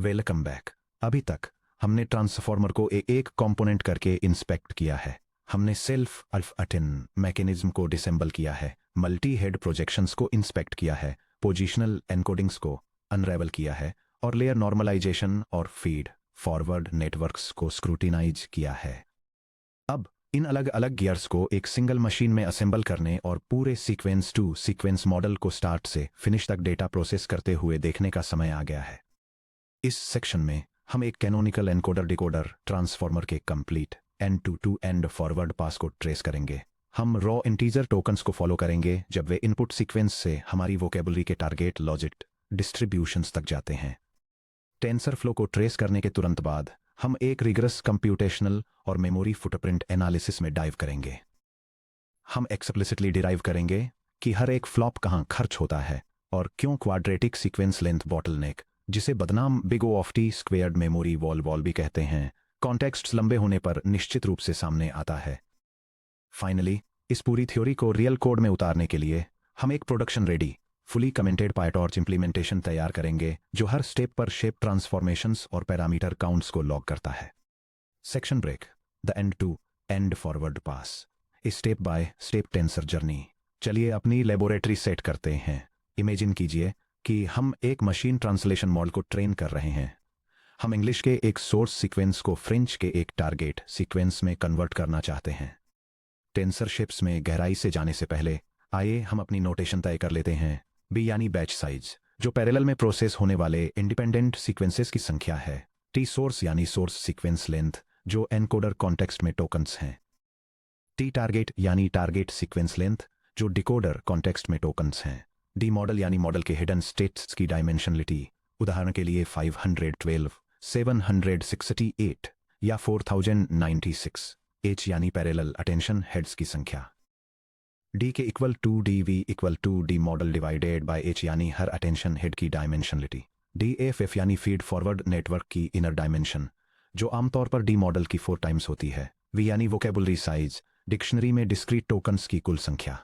Welcome back. अभी तक हमने ट्रांसफॉर्मर को एक कंपोनेंट करके इंस्पेक्ट किया है। हमने सेल्फ अटेन मैकेनिज्म को डिसेंबल किया है, मल्टी हेड प्रोजेक्शंस को इंस्पेक्ट किया है, पोजिशनल एनकोडिंग्स को अनरेवल किया है और लेयर नॉर्मलाइजेशन और फीड फॉरवर्ड नेटवर्क्स को स्क्रूटिनाइज किया है। अब इन अलग अलग गियर्स को एक सिंगल मशीन में असेंबल करने और पूरे सीक्वेंस टू सीक्वेंस मॉडल को स्टार्ट से फिनिश तक डेटा प्रोसेस करते हुए देखने का समय आ गया है। इस सेक्शन में हम एक कैनोनिकल एनकोडर डिकोडर ट्रांसफॉर्मर के complete end to end forward pass को ट्रेस करेंगे। हम रॉ इंटीजर टोकन्स को फॉलो करेंगे जब वे इनपुट सीक्वेंस से हमारी वोकेबुलरी के टारगेट लॉजिक डिस्ट्रीब्यूशंस तक जाते हैं। टेंसर फ्लो को ट्रेस करने के तुरंत बाद हम एक रिगरस कंप्यूटेशनल और मेमोरी फुटप्रिंट एनालिसिस में डाइव करेंगे। हम एक्सप्लिसिटली डिराइव करेंगे कि हर एक फ्लॉप कहां खर्च होता है और क्यों क्वाड्रेटिक सीक्वेंस लेंथ बॉटलनेक, जिसे बदनाम big O of T squared memory wall भी कहते हैं, कॉन्टेक्स्ट्स लंबे होने पर निश्चित रूप से सामने आता है। फाइनली इस पूरी थ्योरी को रियल कोड में उतारने के लिए हम एक production ready fully commented PyTorch implementation तैयार करेंगे जो हर स्टेप पर शेप ट्रांसफॉर्मेशंस और पैरामीटर काउंट्स को लॉग करता है। Section break, the end to end forward pass, step by step tensor journey. चलिए अपनी लेबोरेटरी सेट करते हैं। इमेजिन कीजिए कि हम एक मशीन ट्रांसलेशन मॉडल को ट्रेन कर रहे हैं। हम इंग्लिश के एक सोर्स सीक्वेंस को फ्रेंच के एक टारगेट सीक्वेंस में कन्वर्ट करना चाहते हैं। टेंसर शिप्स में गहराई से जाने से पहले आइए हम अपनी नोटेशन तय कर लेते हैं। बी यानी बैच साइज, जो पैरेलल में प्रोसेस होने वाले इंडिपेंडेंट सीक्वेंसेस की संख्या है। टी सोर्स यानी सोर्स सीक्वेंस लेंथ, जो एनकोडर कॉन्टेक्स्ट में टोकन्स हैं। टी टारगेट यानी टारगेट सीक्वेंस लेंथ, जो डिकोडर कॉन्टेक्स्ट में टोकन्स हैं। डी मॉडल यानी मॉडल के हिडन स्टेट्स की डायमेंशनलिटी, उदाहरण के लिए 512, 768 या 4096। एच यानी पैरेलल अटेंशन हेड्स की संख्या। D K equal to D V equal to D model divided by H यानी हर अटेंशन हेड की डायमेंशनलिटी। डी एफ यानी फीड फॉरवर्ड नेटवर्क की इनर डायमेंशन, जो आमतौर पर डी मॉडल की 4 टाइम्स होती है। वी यानी वोकेबुलरी साइज, डिक्शनरी में डिस्क्रीट टोकन्स की कुल संख्या।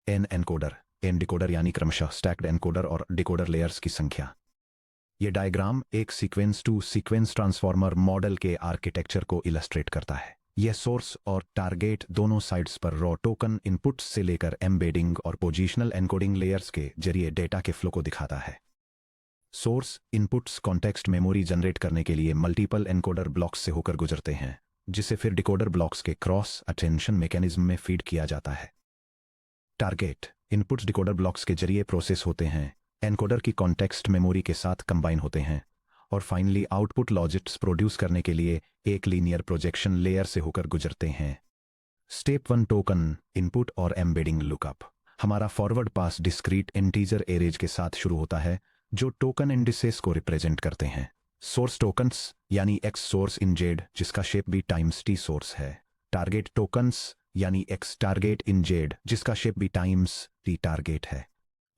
एन एनकोडर, एन डिकोडर यानी क्रमशः स्टैक्ड एनकोडर और डिकोडर लेयर्स की संख्या। यह डायग्राम एक sequence to sequence transformer model के आर्किटेक्चर को इलस्ट्रेट करता है। यह सोर्स और टारगेट दोनों साइड्स पर रॉ टोकन इनपुट्स से लेकर एम्बेडिंग और पोजिशनल एनकोडिंग लेयर्स के जरिए डेटा के फ्लो को दिखाता है। Source inputs context memory generate करने के लिए मल्टीपल एनकोडर ब्लॉक्स से होकर गुजरते हैं, जिसे फिर डिकोडर ब्लॉक्स के क्रॉस अटेंशन मैकेनिज्म में फीड किया जाता है। टारगेट इनपुट्स डिकोडर ब्लॉक्स के जरिए प्रोसेस होते हैं, एनकोडर की कॉन्टेक्स्ट मेमोरी के साथ कंबाइन होते हैं और फाइनली आउटपुट लॉजिक्स प्रोड्यूस करने के लिए एक लीनियर प्रोजेक्शन लेयर से होकर गुजरते हैं। स्टेप 1 टोकन इनपुट और एम्बेडिंग लुकअप। हमारा फॉरवर्ड पास डिस्क्रीट इंटीजर एरेज के साथ शुरू होता है, जो टोकन इंडिसेस को रिप्रेजेंट करते हैं। सोर्स टोकन्स यानी एक्स सोर्स इन जेड, जिसका shape B times T source है। टारगेट टोकन्स यानी एक्स टारगेट इन जेड, जिसका shape B times T target है।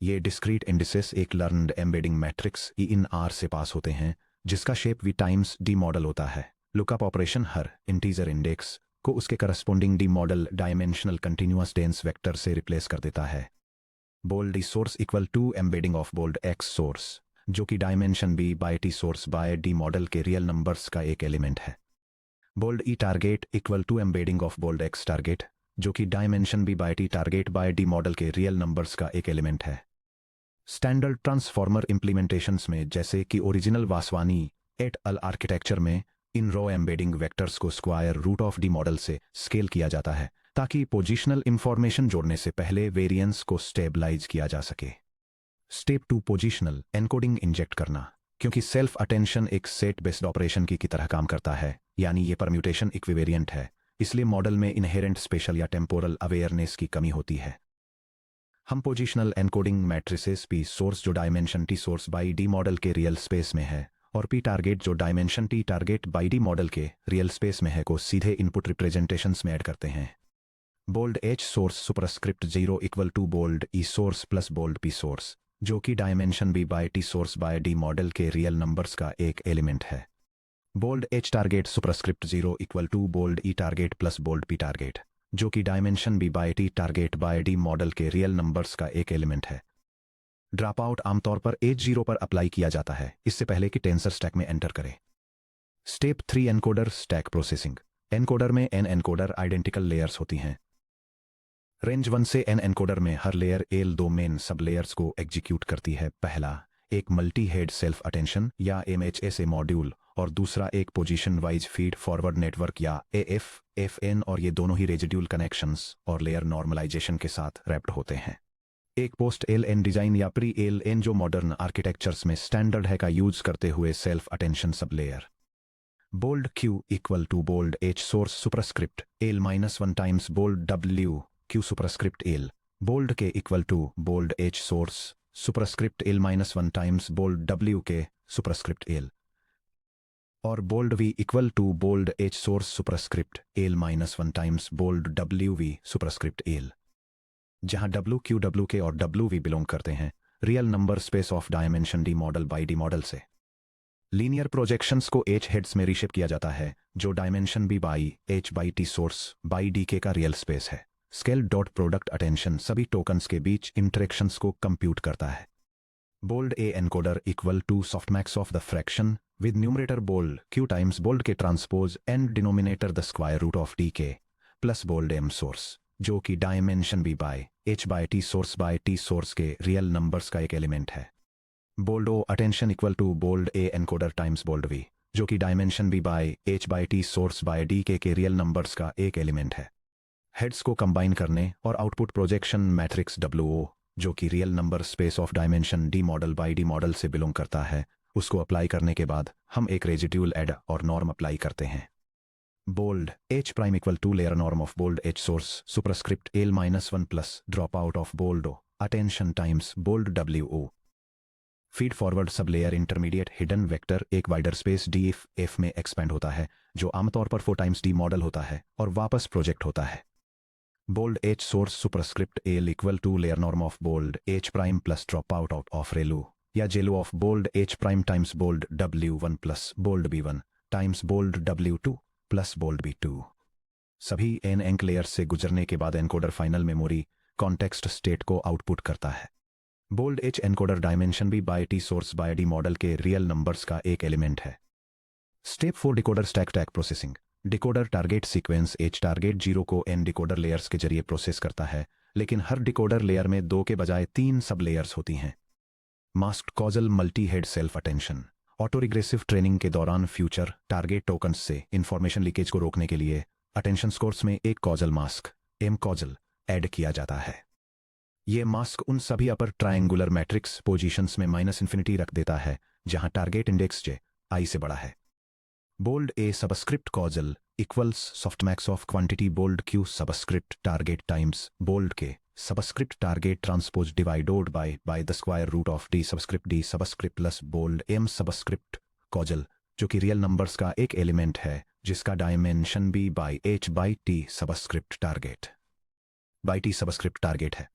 ये डिस्क्रीट इंडिसेस एक learned embedding matrix E in R से पास होते हैं, जिसका shape V times D model होता है। लुकअप ऑपरेशन हर इंटीजर इंडेक्स को उसके corresponding D model dimensional continuous dense vector से रिप्लेस कर देता है। Bold D source equal to embedding of bold X source, जो कि dimension B by T source by D model के रियल नंबर्स का एक एलिमेंट है। Bold E target equal to embedding of bold X target, जो कि dimension B by T target by D model के real numbers का एक element है। स्टैंडर्ड ट्रांसफॉर्मर इंप्लीमेंटेशंस में, जैसे कि original Vaswani et al architecture में, इन रॉ एम्बेडिंग वेक्टर्स को square root of D model से स्केल किया जाता है ताकि पोजिशनल इंफॉर्मेशन जोड़ने से पहले वेरिएंस को स्टेबलाइज किया जा सके। स्टेप 2 पोजिशनल एनकोडिंग इंजेक्ट करना। क्योंकि सेल्फ अटेंशन एक सेट बेस्ड ऑपरेशन की तरह काम करता है, यानी ये परम्यूटेशन इक्विवेरिएंट है, इसलिए मॉडल में इनहेरेंट स्पेशल या टेम्पोरल अवेयरनेस की कमी होती है। हम positional encoding matrices P source, जो dimension T source by D model के रियल स्पेस में है, और पी टारगेट, जो dimension T target by D model के रियल स्पेस में है, को सीधे इनपुट रिप्रेजेंटेशंस में ऐड करते हैं। Bold H source superscript 0 equal to bold E source plus bold P source, जो कि dimension B by T source by D model के रियल नंबर्स का एक एलिमेंट है। Bold H target superscript 0 equal to bold E target plus bold P target, जो कि dimension B by T target by D model के real numbers का एक element है। ड्रॉप आउट आमतौर पर H0 पर अप्लाई किया जाता है इससे पहले कि टेंसर स्टैक में एंटर करें। Step 3 encoder stack processing. Encoder में n एनकोडर आइडेंटिकल लेयर्स होती हैं। रेंज 1 से n एनकोडर में हर लेयर एल दो मेन सब लेयर्स को एग्जीक्यूट करती है। पहला एक मल्टी हेड सेल्फ अटेंशन या MHSA मॉड्यूल और दूसरा एक position wise feed forward network या AFFN, और ये दोनों ही रेजिड्यूल कनेक्शंस और लेयर नॉर्मलाइजेशन के साथ रैप्ड होते हैं। एक पोस्ट LN डिजाइन या प्री LN जो मॉडर्न आर्किटेक्चर्स में स्टैंडर्ड है का यूज करते हुए self attention sub layer. Bold Q equal to bold H source superscript L-1 times bold W Q superscript L। Bold K equal to bold H source superscript L-1 times bold W K superscript L। और bold V equal to bold H source superscript L-1 times bold W V superscript L, जहां W Q W K और W V belong करते हैं real number space of dimension D model by D model से। Linear projections को H heads में reshape किया जाता है जो dimension B by H by T source by D K का रियल स्पेस है। स्केल डॉट प्रोडक्ट अटेंशन सभी टोकन्स के बीच इंटरेक्शंस को कंप्यूट करता है। Bold A encoder equal to softmax of the fraction with numerator bold Q times bold K transpose and denominator the square root of D K plus bold M source जो कि dimension B by H by T source by T source के real numbers का एक element है। Bold O attention equal to bold A encoder times bold V जो कि dimension B by H by T source by D K के real numbers का एक element है। हेड्स को कंबाइन करने और आउटपुट प्रोजेक्शन मैट्रिक्स WO जो कि real number space of dimension D model by D model से बिलोंग करता है, उसको अप्लाई करने के बाद हम एक रेजिड्यूल एड और नॉर्म अप्लाई करते हैं। Bold H prime equal to layer norm of bold H source superscript L-1 plus drop out of bold O attention times bold WO। Feed forward sub layer intermediate hidden vector एक wider space DF में expand होता है जो आमतौर पर 4 times D model होता है और वापस प्रोजेक्ट होता है। Bold H source superscript L equal to layer norm of bold H prime plus drop out of ReLU या GELU of bold H prime times bold W1 plus bold B1 times bold W2 plus bold B2। सभी n एंक layers से गुजरने के बाद encoder final memory context state को output करता है। Bold H encoder dimension B by T source by D model के रियल नंबर्स का एक एलिमेंट है। Step 4 decoder stack tag processing. Decoder target sequence H target 0 को n डिकोडर लेयर्स के जरिए प्रोसेस करता है, लेकिन हर डिकोडर लेयर में 2 के बजाय 3 सब लेयर्स होती हैं। Masked causal multi head self attention. Auto regressive training के दौरान फ्यूचर टारगेट टोकन्स से इंफॉर्मेशन लीकेज को रोकने के लिए अटेंशन स्कोर्स में एक causal mask M causal add किया जाता है। ये मास्क उन सभी अपर ट्रायंगुलर मैट्रिक्स पोजीशंस में -∞ रख देता है जहां टारगेट इंडेक्स J I से बड़ा है। Bold A subscript causal equals softmax of quantity bold Q subscript target times bold K subscript target transpose divided by the square root of D subscript plus bold M subscript causal जो कि real numbers का एक element है जिसका dimension B by H by T subscript target है।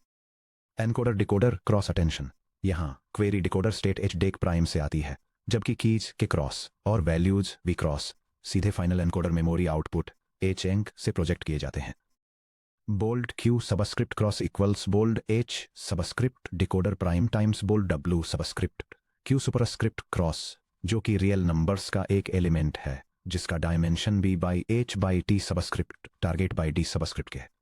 Encoder decoder cross attention. यहां query decoder state H dec prime से आती है जबकि कीज के क्रॉस और वैल्यूज V क्रॉस सीधे final encoder memory output H enc से प्रोजेक्ट किए जाते हैं। Bold Q subscript cross equals bold H subscript decoder prime times bold W subscript Q superscript cross जो कि रियल नंबर्स का एक एलिमेंट है जिसका dimension B by H by T subscript target by D subscript K है।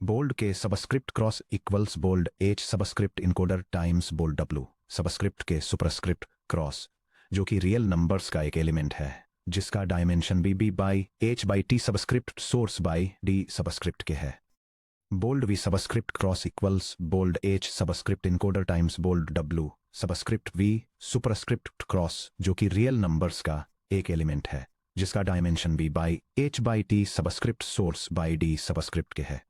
Bold K subscript cross equals bold H subscript encoder times bold W subscript के superscript cross जो कि रियल नंबर्स का एक एलिमेंट है जिसका dimension B by H by T subscript source by D subscript K है। Bold V subscript cross equals bold H subscript encoder times bold W subscript V superscript cross जो कि real numbers का एक element है जिसका dimension B by H by T subscript source by D subscript K है।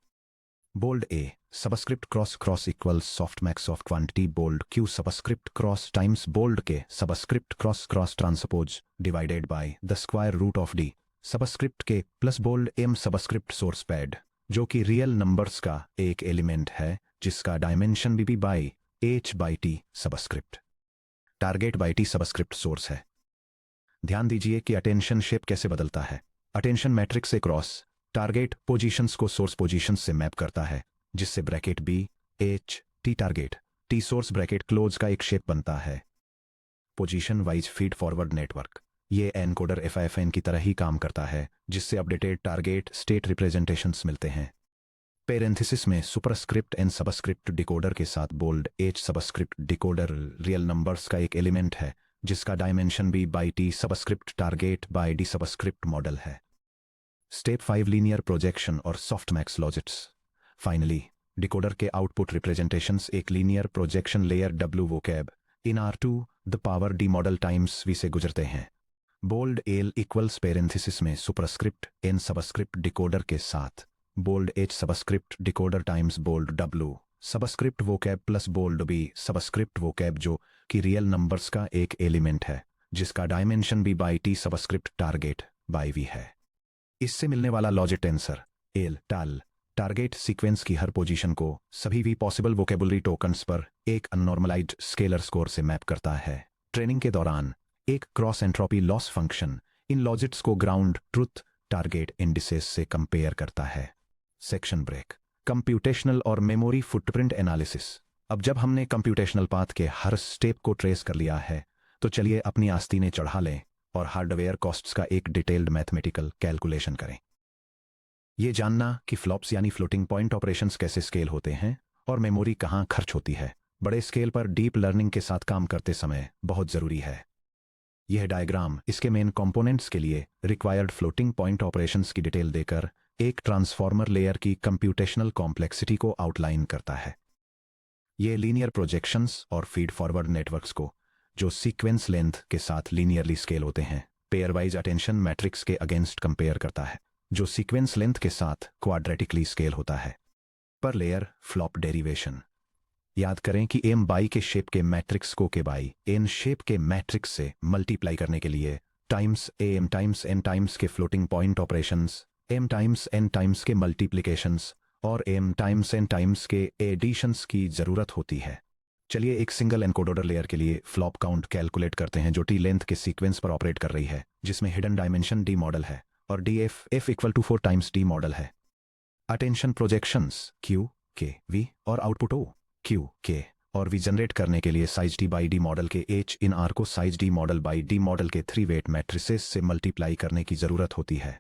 Bold A subscript cross equals softmax of quantity bold Q subscript cross times bold K subscript cross transpose divided by the square root of D subscript K plus bold M subscript source pad जो कि real numbers का एक element है जिसका dimension B by H by T subscript target by T subscript source है। ध्यान दीजिए कि अटेंशन शेप कैसे बदलता है। अटेंशन मैट्रिक्स से क्रॉस टारगेट पोजीशंस को सोर्स पोजीशंस से मैप करता है जिससे bracket B H T target T source bracket close का एक शेप बनता है। Position wise feed forward network, ये एनकोडर FIFN की तरह ही काम करता है, जिससे अपडेटेड टारगेट स्टेट रिप्रेजेंटेशंस मिलते हैं। पेरेंथिसिस में सुपरस्क्रिप्ट एन सबस्क्रिप्ट डिकोडर के साथ bold H subscript decoder real numbers का एक एलिमेंट है, जिसका dimension B by T subscript target by D subscript model है। स्टेप 5 लीनियर प्रोजेक्शन और सॉफ्टमैक्स लॉजिक्स। फाइनली डिकोडर के आउटपुट रिप्रेजेंटेशंस एक linear projection layer W vocab in R2 the power D model times V से गुजरते हैं। Bold L equals पेरेंथिसिस में superscript N subscript decoder के साथ bold H subscript decoder times bold W subscript vocab plus bold B subscript vocab, जो कि real numbers का एक एलिमेंट है, जिसका dimension B by T subscript target by V है। इससे मिलने वाला लॉजिक टेंसर एल टाल टारगेट सीक्वेंस की हर पोजीशन को सभी भी पॉसिबल वोकेबुलरी टोकन्स पर एक अननॉर्मलाइज्ड स्केलर स्कोर से मैप करता है। ट्रेनिंग के दौरान एक cross entropy loss function in logics को ग्राउंड ट्रुथ टारगेट इंडिसेस से कंपेयर करता है। सेक्शन ब्रेक, कंप्यूटेशनल और मेमोरी फुटप्रिंट एनालिसिस। अब जब हमने कंप्यूटेशनल पाथ के हर स्टेप को ट्रेस कर लिया है, तो चलिए अपनी आस्तीनें चढ़ा लें और हार्डवेयर कॉस्ट्स का एक डिटेल्ड मैथमेटिकल कैलकुलेशन करें। ये जानना कि फ्लॉप्स यानी फ्लोटिंग पॉइंट ऑपरेशंस कैसे स्केल होते हैं और मेमोरी कहाँ खर्च होती है, बड़े स्केल पर डीप लर्निंग के साथ काम करते समय बहुत ज़रूरी है। यह डायग्राम इसके मेन कंपोनेंट्स के लिए रिक्वायर्ड फ्लोटिंग पॉइंट ऑपरेशंस की डिटेल देकर एक ट्रांसफॉर्मर लेयर की कंप्यूटेशनल कॉम्प्लेक्सिटी को आउटलाइन करता है। ये लीनियर प्रोजेक्शंस और फीड फॉरवर्ड नेटवर्क्स को, जो सीक्वेंस लेंथ के साथ लीनियरली स्केल होते हैं, पेयर वाइज अटेंशन मैट्रिक्स के अगेंस्ट कंपेयर करता है, जो सीक्वेंस लेंथ के साथ क्वाड्रेटिकली स्केल होता है। पर लेयर फ्लॉप डेरिवेशन। याद करें कि एम बाई के शेप के मैट्रिक्स को के बाई एन शेप के मैट्रिक्स से मल्टीप्लाई करने के लिए times M times N times K floating point operations, M times N times K multiplications और M times N times K additions की जरूरत होती है। चलिए एक सिंगल एनकोडर लेयर के लिए फ्लॉप काउंट कैलकुलेट करते हैं, जो टी लेंथ के सीक्वेंस पर ऑपरेट कर रही है, जिसमें हिडन डायमेंशन डी मॉडल है और DF equal to 4 times D model है। Attention projections Q K V और आउटपुट O Q K और V जनरेट करने के लिए size D by D model के H इन R को size D model by D model के 3 wait matrices से मल्टीप्लाई करने की जरूरत होती है।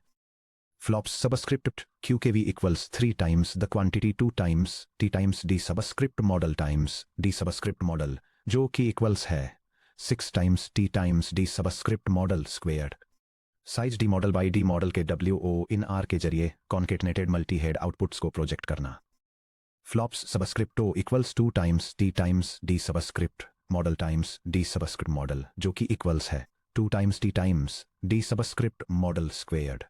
Flops subscript Q K V equals 3 times the quantity 2 times T times D subscript model times D subscript model, जो कि इक्वल्स है 6 times T times D subscript model squared. Size D model by D model के WO इन R के जरिए कॉन्केटनेटेड multi head outputs को project करना। Flops subscript O equals 2 times T times D subscript model times D subscript model, जो कि equals है 2 times T times D subscript model squared.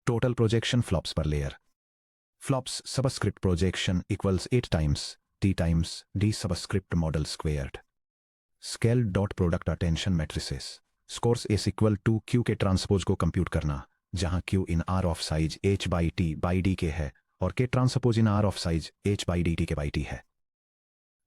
Total projection flops per layer. Flops subscript projection equals 8 times T times D subscript model squared. Scale dot product attention matrices. Scores S equal to Q K transpose को compute करना, जहां Q in R of size H by T by D के है और K transpose in R of size H by D T के by T है।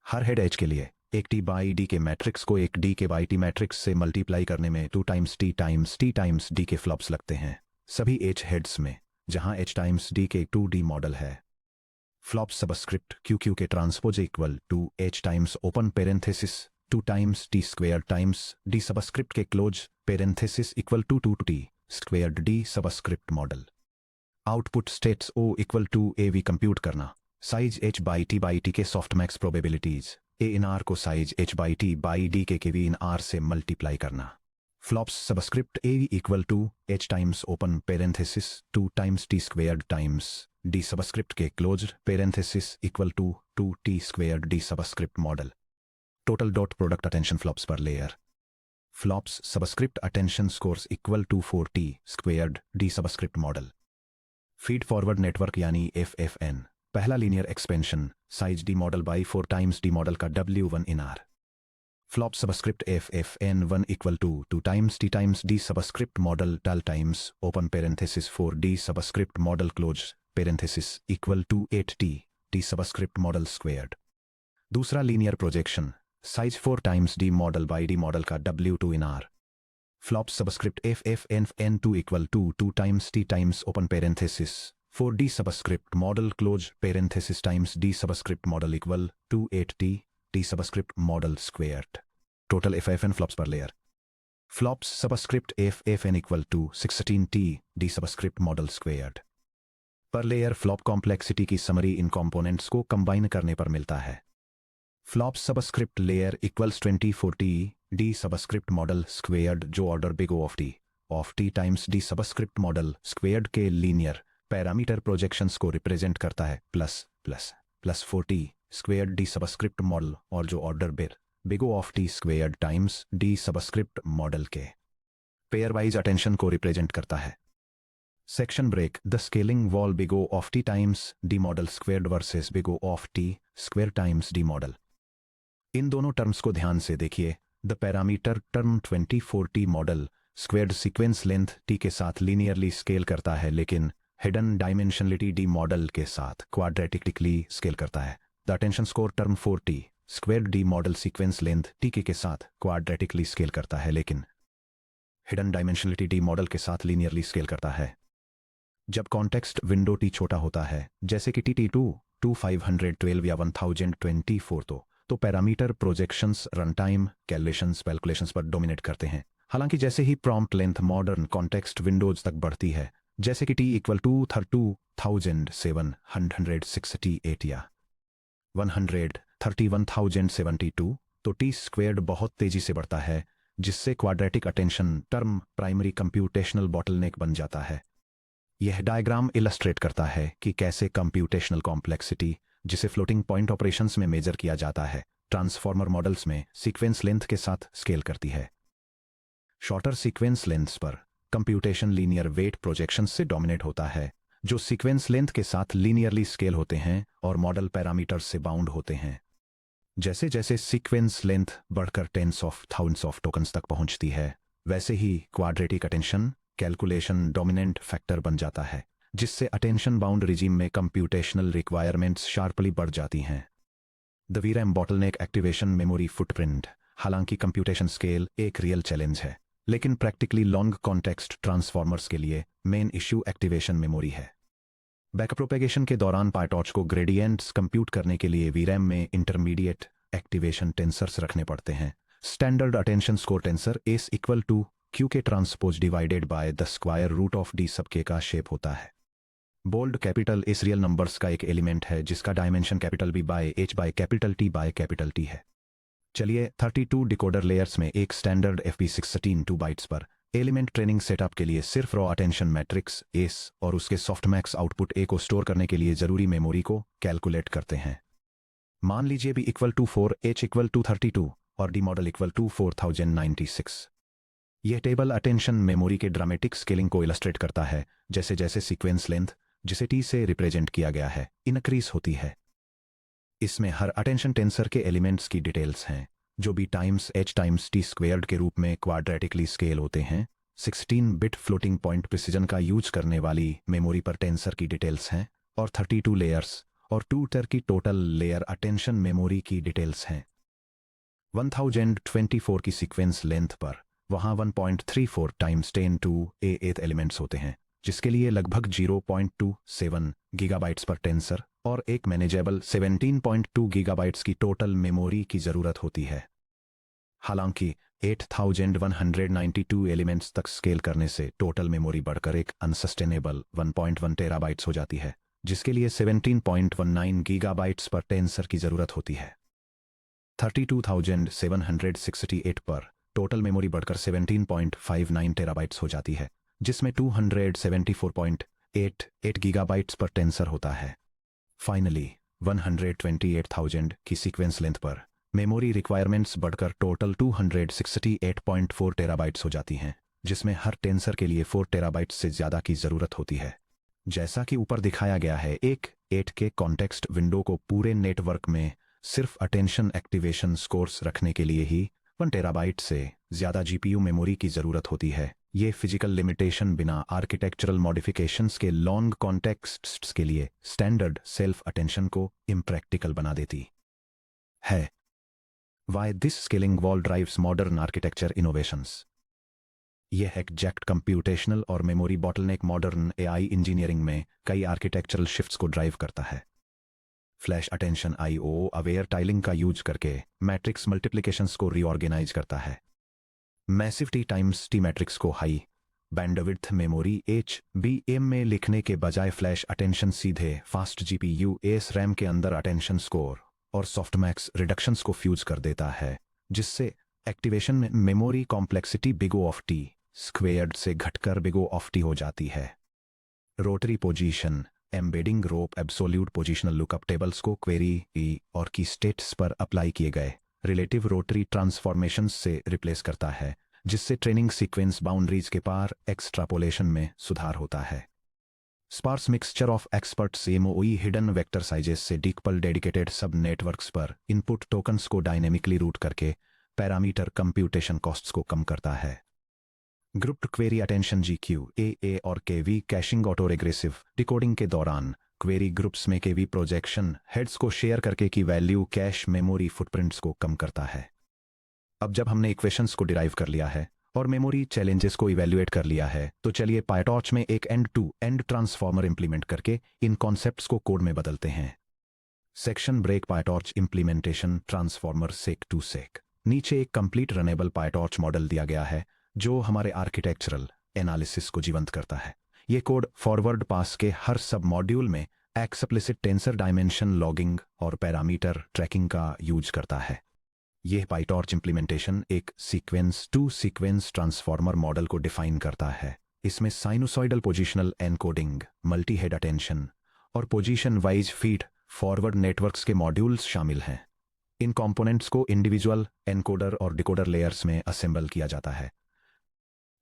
हर head H के लिए एक T बाई D के मैट्रिक्स को एक D के बाई T मैट्रिक्स से मल्टीप्लाई करने में 2 टाइम्स T टाइम्स D के फ्लॉप्स लगते हैं, सभी H हेड्स में, जहां H टाइम्स D के 2D मॉडल है। Flops subscript Q K transpose equal to H times open parenthesis 2 times T square times D subscript K close parenthesis equal to 2 T square D subscript model. Output states O equal to AV compute करना, size H by T के softmax probabilities A in R को size H by T by D के V in R से multiply करना। Flops subscript AV equal to H times open parenthesis 2 times T square times D subscript K close parenthesis equal to 2 T square D subscript model. Total dot product attention flops per layer. Flops subscript attention scores equal to 4T squared D subscript model. Feed forward network यानी FFN। पहला linear expansion size D model by 4 times D model का W1 in R। Flop subscript FFN1 equal to 2 times T times D subscript model टल times open parenthesis 4 D subscript model close parenthesis equal to 8T D subscript model squared. दूसरा linear projection size 4 times D model by D model का W2 in R। Flop subscript FFN2 equal to 2 times T times open parenthesis 4D subscript model close parenthesis times D subscript model equal to 8T T subscript model squared. Total FFN flops per layer. Flops subscript FFN equal to 16T D subscript model squared. Per layer flop complexity की summary इन components को combine करने पर मिलता है. Flop subscript layer equals 24T D subscript model squared जो order big O of T times D subscript model squared के linear parameter projections को रिप्रेजेंट करता है plus 4T squared D subscript model और जो order big O of T squared times D subscript model के pairwise attention को represent करता है. Section break. The scaling wall big O of T times D model squared versus big O of T square times D model. इन दोनों terms को ध्यान से देखिए. The parameter term 24T model squared sequence length T के साथ linearly scale करता है लेकिन हिडन डायमेंशनलिटी D मॉडल के साथ क्वाड्रेटिकली स्केल करता है. The attention score term 4T squared D model sequence length T के साथ क्वाड्रेटिकली स्केल करता है लेकिन हिडन डायमेंशनलिटी D मॉडल के साथ लीनियरली स्केल करता है. जब कॉन्टेक्स्ट विंडो T छोटा होता है जैसे कि TT2 2512 या 1024 तो parameter projections run time calculations पर डोमिनेट करते हैं. हालांकि जैसे ही prompt length modern context windows तक बढ़ती है जैसे कि T इक्वल टू 32,768 या 131,072 तो T स्क्वेयर्ड बहुत तेजी से बढ़ता है जिससे quadratic attention term primary computational bottleneck बन जाता है. यह डायग्राम इलस्ट्रेट करता है कि कैसे कंप्यूटेशनल कॉम्प्लेक्सिटी जिसे फ्लोटिंग पॉइंट ऑपरेशंस में मेजर किया जाता है ट्रांसफॉर्मर मॉडल्स में सीक्वेंस लेंथ के साथ स्केल करती है. शॉर्टर सीक्वेंस लेंथ्स पर कंप्यूटेशन लीनियर वेट प्रोजेक्शंस से डोमिनेट होता है जो सीक्वेंस लेंथ के साथ लीनियरली स्केल होते हैं और मॉडल पैरामीटर्स से बाउंड होते हैं. जैसे जैसे सीक्वेंस लेंथ बढ़कर tens of thousands of tokens तक पहुंचती है वैसे ही quadratic attention calculation dominant factor बन जाता है जिससे अटेंशन बाउंड रिजीम में कंप्यूटेशनल रिक्वायरमेंट्स शार्पली बढ़ जाती हैं. The VRAM bottleneck activation memory footprint. हालांकि कंप्यूटेशन स्केल एक रियल चैलेंज है लेकिन प्रैक्टिकली लॉन्ग कॉन्टेक्स्ट ट्रांसफॉर्मर्स के लिए मेन इश्यू एक्टिवेशन मेमोरी है. बैकअप प्रोपेगेशन के दौरान पायटॉर्च को ग्रेडियंट्स कंप्यूट करने के लिए VRAM में इंटरमीडिएट एक्टिवेशन टेंसर्स रखने पड़ते हैं. Standard attention score tensor S equal to Q K transpose divided by the square root of D sub K का शेप होता है. Bold capital S real numbers का एक एलिमेंट है जिसका dimension capital B by H by capital T by capital T है. चलिए 32 decoder layers में एक standard FP16 2 bytes per element training setup के लिए सिर्फ रॉ अटेंशन मैट्रिक्स एस और उसके सॉफ्टमैक्स आउटपुट A को स्टोर करने के लिए जरूरी मेमोरी को कैलकुलेट करते हैं. मान लीजिए B equal to 4 H equal to 32 और D मॉडल इक्वल टू 4096. यह टेबल अटेंशन मेमोरी के ड्रामेटिक स्केलिंग को इलस्ट्रेट करता है जैसे जैसे सीक्वेंस लेंथ जिसे T से रिप्रेजेंट किया गया है इनक्रीज होती है. इसमें हर अटेंशन टेंसर के एलिमेंट्स की डिटेल्स हैं जो B times H times T squared के रूप में क्वाड्रेटिकली स्केल होते हैं. 16 बिट फ्लोटिंग पॉइंट प्रिसीजन का यूज करने वाली मेमोरी पर टेंसर की डिटेल्स हैं और 32 लेयर्स और 2 टर की टोटल लेयर अटेंशन मेमोरी की डिटेल्स हैं. 1024 की सीक्वेंस लेंथ पर वहां 1.34 टाइम्स 10 टू A8 एलिमेंट्स होते हैं जिसके लिए लगभग 0.27 गीगाबाइट्स पर टेंसर और एक मैनेजेबल 17.2 गीगाबाइट्स की टोटल मेमोरी की जरूरत होती है. हालांकि 8192 एलिमेंट्स तक स्केल करने से टोटल मेमोरी बढ़कर एक अनसस्टेनेबल 1.1 टेराबाइट्स हो जाती है जिसके लिए 17.19 गीगाबाइट्स पर टेंसर की जरूरत होती है. 32,768 पर टोटल मेमोरी बढ़कर 17.59 टेराबाइट्स हो जाती है जिसमें 274.88 गीगाबाइट्स पर टेंसर होता है. फाइनली 128,000 की सीक्वेंस लेंथ पर मेमोरी रिक्वायरमेंट्स बढ़कर टोटल 268.4 टेराबाइट्स हो जाती हैं जिसमें हर टेंसर के लिए 4 टेराबाइट्स से ज़्यादा की ज़रूरत होती है. जैसा कि ऊपर दिखाया गया है एक 8 के कॉन्टेक्स्ट विंडो को पूरे नेटवर्क में सिर्फ अटेंशन एक्टिवेशन स्कोर्स रखने के लिए ही 1 टेराबाइट से ज़्यादा GPU मेमोरी की ज़रूरत होती है. ये फिजिकल लिमिटेशन बिना आर्किटेक्चरल मॉडिफिकेशंस के लॉन्ग कॉन्टेक्स्ट्स के लिए स्टैंडर्ड सेल्फ अटेंशन को इम्प्रैक्टिकल बना देती है. Why this scaling wall drives modern architecture innovations? यह एग्जैक्ट कंप्यूटेशनल और memory bottleneck modern AI engineering में कई आर्किटेक्चरल शिफ्ट्स को ड्राइव करता है. Flash attention IO aware tiling का यूज करके मैट्रिक्स मल्टीप्लिकेशंस को रीऑर्गेनाइज करता है। Massive T times T matrix को हाई बैंडविड्थ मेमोरी HBM में लिखने के बजाय फ्लैश अटेंशन सीधे फास्ट GPU SRAM के अंदर अटेंशन स्कोर और सॉफ्टमैक्स रिडक्शंस को फ्यूज कर देता है, जिससे एक्टिवेशन में memory complexity big O of T squared से घटकर बिग O ऑफ टी हो जाती है। रोटरी पोजीशन एम्बेडिंग रोप एब्सोल्यूट पोजिशनल लुकअप टेबल्स को क्वेरी और की स्टेट्स पर अप्लाई किए गए रिलेटिव रोटरी ट्रांसफॉर्मेशंस से रिप्लेस करता है, जिससे ट्रेनिंग सीक्वेंस बाउंड्रीज के पार एक्सट्रापोलेशन में सुधार होता है। Sparse mixture of expert CMOE hidden vector sizes से डीकपल डेडिकेटेड सब नेटवर्क्स पर इनपुट टोकन्स को डायनेमिकली रूट करके पैरामीटर कंप्यूटेशन कॉस्ट्स को कम करता है। Grouped query attention GQ AA और KV caching auto regressive decoding के दौरान क्वेरी ग्रुप्स में KV प्रोजेक्शन हेड्स को शेयर करके की वैल्यू कैश मेमोरी फुटप्रिंट्स को कम करता है। अब जब हमने इक्वेशंस को डिराइव कर लिया है और मेमोरी चैलेंजेस को इवैल्यूएट कर लिया है, तो चलिए पायटॉर्च में एक end to end transformer implement करके इन कॉन्सेप्ट्स को कोड में बदलते हैं। Section break PyTorch implementation transformer seq to seq. नीचे एक कंप्लीट रनेबल पायटॉर्च मॉडल दिया गया है जो हमारे आर्किटेक्चरल एनालिसिस को जीवंत करता है। ये कोड फॉरवर्ड पास के हर सब मॉड्यूल में एक्सप्लिसिट टेंसर डायमेंशन लॉगिंग और पैरामीटर ट्रैकिंग का यूज करता है। यह पाइटॉर्च इंप्लीमेंटेशन एक sequence to sequence transformer model को डिफाइन करता है। इसमें sinusoidal positional encoding, multi head attention और position wise feed forward networks के मॉड्यूल्स शामिल हैं। इन कंपोनेंट्स को इंडिविजुअल एनकोडर और डिकोडर लेयर्स में असेंबल किया जाता है।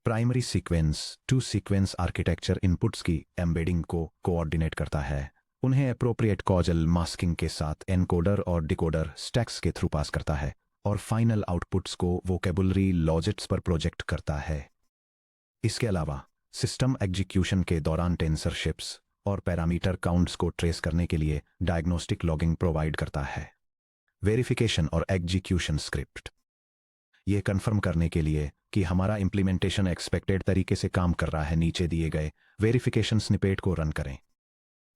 Primary sequence to sequence architecture inputs की एम्बेडिंग को कोऑर्डिनेट करता है, उन्हें अप्रोप्रिएट कॉजल मास्किंग के साथ एनकोडर और डिकोडर स्टैक्स के थ्रू पास करता है और फाइनल आउटपुट्स को वोकेबुलरी लॉजिट्स पर प्रोजेक्ट करता है। इसके अलावा सिस्टम एग्जीक्यूशन के दौरान टेंसर शिप्स और पैरामीटर काउंट्स को ट्रेस करने के लिए डायग्नोस्टिक लॉगिंग प्रोवाइड करता है। वेरिफिकेशन और एग्जीक्यूशन स्क्रिप्ट, ये कन्फर्म करने के लिए कि हमारा इंप्लीमेंटेशन एक्सपेक्टेड तरीके से काम कर रहा है, नीचे दिए गए वेरिफिकेशन स्निपेट को रन करें।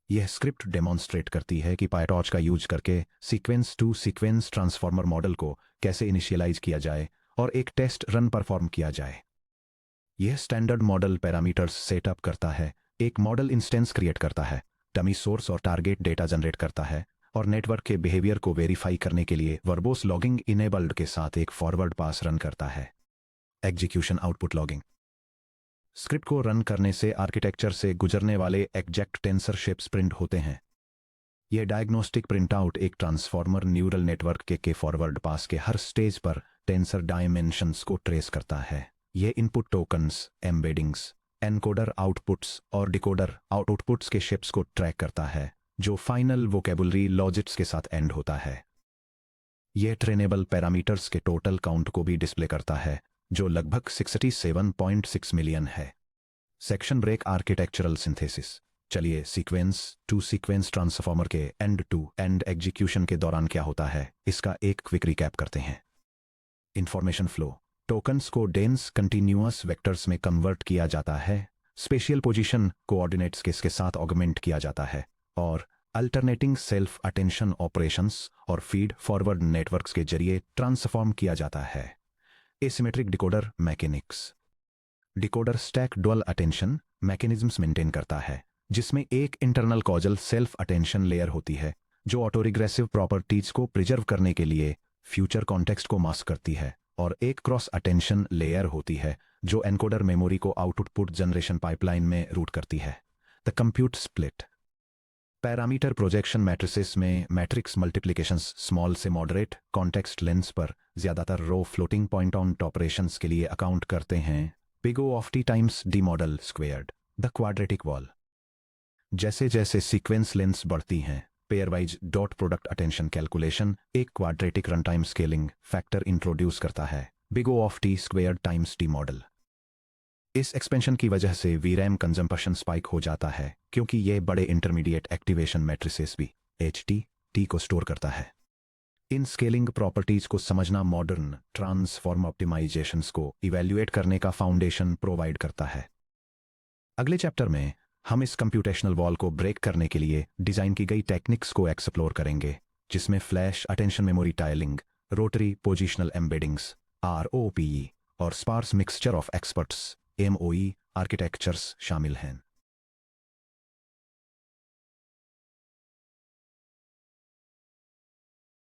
यह स्क्रिप्ट डेमोन्स्ट्रेट करती है कि पायटॉर्च का यूज करके sequence to sequence transformer model को कैसे इनिशियलाइज किया जाए और एक टेस्ट रन परफॉर्म किया जाए। यह स्टैंडर्ड मॉडल पैरामीटर्स सेटअप करता है, एक मॉडल इंस्टेंस क्रिएट करता है, डमी सोर्स और टारगेट डेटा जनरेट करता है और नेटवर्क के बिहेवियर को वेरीफाई करने के लिए वर्बोस लॉगिंग इनेबल्ड के साथ एक फॉरवर्ड पास रन करता है। एग्जीक्यूशन आउटपुट लॉगिंग, स्क्रिप्ट को रन करने से आर्किटेक्चर से गुजरने वाले एग्जैक्ट टेंसर शेप्स प्रिंट होते हैं। यह डायग्नोस्टिक प्रिंटआउट एक ट्रांसफॉर्मर न्यूरल नेटवर्क के फॉरवर्ड पास के हर स्टेज पर टेंसर डायमेंशंस को ट्रेस करता है। यह input tokens, embeddings, encoder outputs और डिकोडर आउटपुट्स के शेप्स को ट्रैक करता है, जो फाइनल वोकेबुलरी लॉजिट्स के साथ एंड होता है। यह ट्रेनेबल पैरामीटर्स के टोटल काउंट को भी डिस्प्ले करता है, जो लगभग 67.6 मिलियन है। सेक्शन ब्रेक आर्किटेक्चरल सिंथेसिस, चलिए सीक्वेंस टू सीक्वेंस ट्रांसफॉर्मर के एंड टू एंड एग्जीक्यूशन के दौरान क्या होता है, इसका एक क्विक रिकैप करते हैं। इंफॉर्मेशन फ्लो, टोकन्स को डेंस कंटिन्यूअस वेक्टर्स में कन्वर्ट किया जाता है, स्पेशियल पोजीशन कोऑर्डिनेट्स के इसके साथ ऑगमेंट किया जाता है और अल्टरनेटिंग सेल्फ अटेंशन ऑपरेशंस और फीड फॉरवर्ड नेटवर्क्स के जरिए ट्रांसफॉर्म किया जाता है। Asymmetric decoder mechanics, decoder stack dual attention mechanisms maintain करता है, जिसमें एक internal causal self attention layer होती है जो ऑटो रिग्रेसिव प्रॉपर्टीज को प्रिजर्व करने के लिए फ्यूचर कॉन्टेक्स्ट को मास्क करती है, और एक क्रॉस अटेंशन लेयर होती है जो एनकोडर मेमोरी को आउटपुट जनरेशन पाइपलाइन में रूट करती है। The compute split, parameter projection matrices में मैट्रिक्स मल्टीप्लिकेशंस स्मॉल से मॉडरेट कॉन्टेक्स्ट लेंस पर ज्यादातर raw floating point on operations के लिए अकाउंट करते हैं। Big O of T times D model squared, the quadratic wall, जैसे जैसे सीक्वेंस लेंस बढ़ती हैं, pair wise dot product attention calculation एक quadratic run time scaling factor introduce करता है। Big O of T squared times T model, इस expansion की वजह से VRAM कंजम्पशन स्पाइक हो जाता है, क्योंकि यह बड़े इंटरमीडिएट एक्टिवेशन मैट्रिसेस भी HT को स्टोर करता है। इन स्केलिंग प्रॉपर्टीज को समझना मॉडर्न ट्रांसफॉर्म ऑप्टिमाइजेशंस को इवैल्यूएट करने का फाउंडेशन प्रोवाइड करता है। अगले चैप्टर में हम इस कंप्यूटेशनल वॉल को ब्रेक करने के लिए डिजाइन की गई टेक्निक्स को एक्सप्लोर करेंगे, जिसमें flash attention memory tiling, rotary positional embeddings ROPE और sparse mixture of experts MOE architectures शामिल हैं।